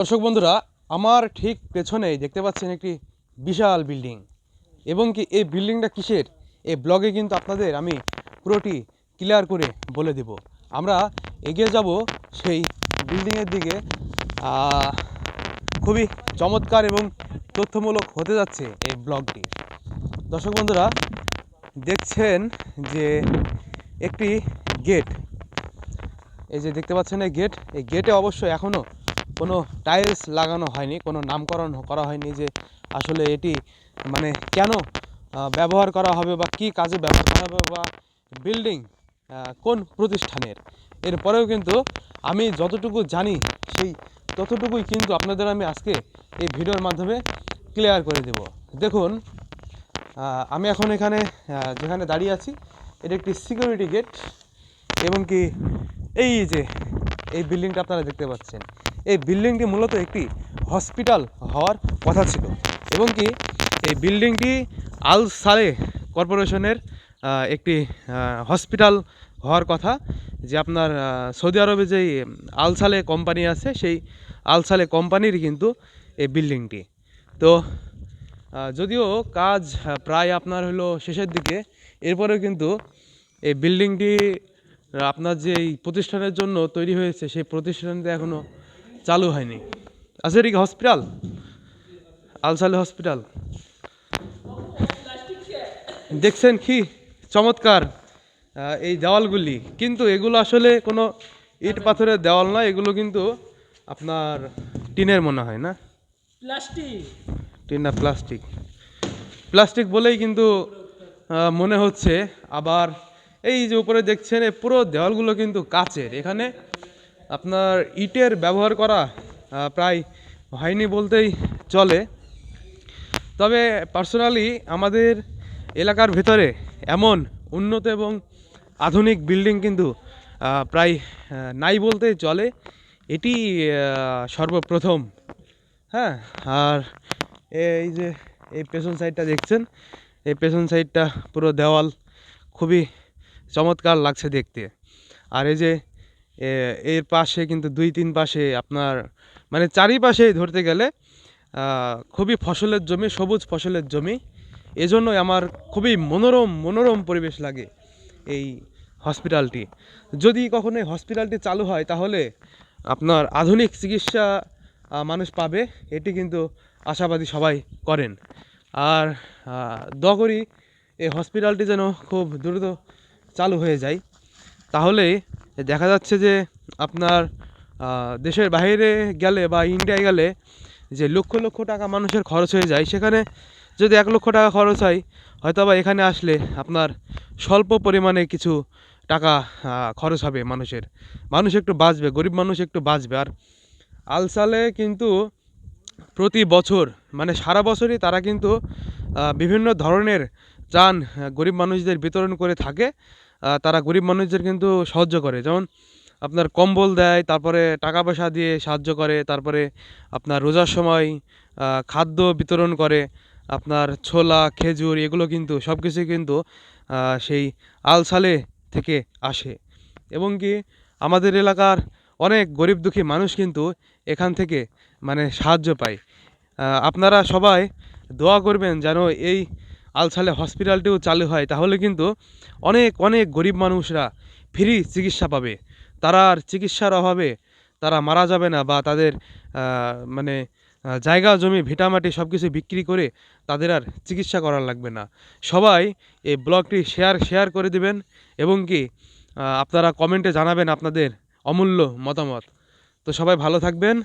দর্শক বন্ধুরা, আমার ঠিক পেছনেই দেখতে পাচ্ছেন একটি বিশাল বিল্ডিং। এবং কি এই বিল্ডিংটা কিসের, এই ব্লগে কিন্তু আপনাদের আমি পুরোটি ক্লিয়ার করে বলে দেব। আমরা এগিয়ে যাব সেই বিল্ডিংয়ের দিকে। খুবই চমৎকার এবং তথ্যমূলক হতে যাচ্ছে এই ব্লগটি। দর্শক বন্ধুরা, দেখছেন যে একটি গেট, এই যে দেখতে পাচ্ছেন এই গেটে অবশ্যই এখনও কোনো টাইলস লাগানো হয়নি, কোনো নামকরণ করা হয়নি যে আসলে এটি মানে কেন ব্যবহার করা হবে বা কি কাজে ব্যবহার করা হবে বা বিল্ডিং কোন প্রতিষ্ঠানের। এরপরেও কিন্তু আমি যতটুকু জানি সেই ততটুকুই কিন্তু আপনাদের আমি আজকে এই ভিডিওর মাধ্যমে ক্লিয়ার করে দেব। দেখুন, আমি এখন এখানে যেখানে দাঁড়িয়ে আছি এটা একটি সিকিউরিটি গেট। এবং কি এই যে এই বিল্ডিংটা আপনারা দেখতে পাচ্ছেন, এই বিল্ডিংটি মূলত একটি হসপিটাল হওয়ার কথা ছিল। এবং কি এই বিল্ডিংটি আল সালেহ কর্পোরেশনের একটি হসপিটাল হওয়ার কথা, যে আপনার সৌদি আরবে যেই আল সালেহ কোম্পানি আছে সেই আল সালেহ কোম্পানির কিন্তু এই বিল্ডিংটি। তো যদিও কাজ প্রায় আপনার হলো শেষের দিকে, এরপরেও কিন্তু এই বিল্ডিংটি আপনার যে এই প্রতিষ্ঠানের জন্য তৈরি হয়েছে সেই প্রতিষ্ঠানটা এখনও চালু হয়নি। আচ্ছা, এটা কি হসপিটাল? আল সালেহ হসপিটাল দেখছেন কি চমৎকার এই দেওয়ালগুলি, কিন্তু এগুলো আসলে কোনো ইট পাথরের দেওয়াল নয়, এগুলো কিন্তু আপনার টিনের মনে হয় না, প্লাস্টিক। টিন না, প্লাস্টিক বলেই কিন্তু মনে হচ্ছে। আবার এই যে উপরে দেখছেন এই পুরো দেওয়ালগুলো কিন্তু কাচের, এখানে আপনার ইটের ব্যবহার করা প্রায় হয়নি বলতেই চলে। তবে পার্সোনালি আমাদের এলাকার ভেতরে এমন উন্নত এবং আধুনিক বিল্ডিং কিন্তু প্রায় নাই বলতেই চলে, এটি সর্বপ্রথম। হ্যাঁ, আর এই যে এই পেছন সাইডটা দেখছেন, এই পেছন সাইডটা পুরো দেওয়াল খুবই চমৎকার লাগছে দেখতে। আর এই যে এর পাশে কিন্তু 2-3 পাশে আপনার মানে চারিপাশেই ধরতে গেলে খুবই ফসলের জমি, সবুজ ফসলের জমি। এজন্যই আমার খুবই মনোরম পরিবেশ লাগে এই হসপিটালটি। যদি কখনো এই হসপিটালটি চালু হয় তাহলে আপনার আধুনিক চিকিৎসা মানুষ পাবে, এটি কিন্তু আশাবাদী সবাই করেন। আর দোয়া করি এই হসপিটালটি যেন খুব দ্রুত চালু হয়ে যায়, তাহলে দেখা যাচ্ছে যে আপনার দেশের বাইরে গেলে বা ইন্ডিয়ায় গেলে যে লক্ষ লক্ষ টাকা মানুষের খরচ হয়ে যায়, সেখানে যদি 1 লক্ষ টাকা খরচ হয়, হয়তো বা এখানে আসলে আপনার স্বল্প পরিমাণে কিছু টাকা খরচ হবে মানুষ একটু বাঁচবে, গরিব মানুষ একটু বাঁচবে। আর আল সালেহ কিন্তু প্রতি বছর মানে সারা বছরই তারা কিন্তু বিভিন্ন ধরনের ত্রাণ গরিব মানুষদের বিতরণ করে থাকে। তারা গরিব মানুষদের কিন্তু সাহায্য করে, যেমন আপনার কম্বল দেয়, তারপরে টাকা পয়সা দিয়ে সাহায্য করে, তারপরে আপনার রোজার সময় খাদ্য বিতরণ করে, আপনার ছোলা খেজুর এগুলো কিন্তু সব কিছুই কিন্তু সেই আল সালেহ থেকে আসে। এবং কি আমাদের এলাকার অনেক গরিব দুঃখী মানুষ কিন্তু এখান থেকে মানে সাহায্য পায়। আপনারা সবাই দোয়া করবেন যেন এই আল সালেহ হসপিটালটিও চালু হয়, তাহলে কিন্তু অনেক গরিব মানুষরা ফ্রি চিকিৎসা পাবে। তারা আর চিকিৎসার অভাবে তারা মারা যাবে না, বা তাদের মানে জায়গা জমি ভিটামাটি সব কিছু বিক্রি করে তাদের আর চিকিৎসা করার লাগবে না। সবাই এই ব্লগটি শেয়ার করে দিবেন এবং কি আপনারা কমেন্টে জানাবেন আপনাদের অমূল্য মতামত। তো সবাই ভালো থাকবেন।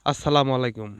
আসসালামু আলাইকুম।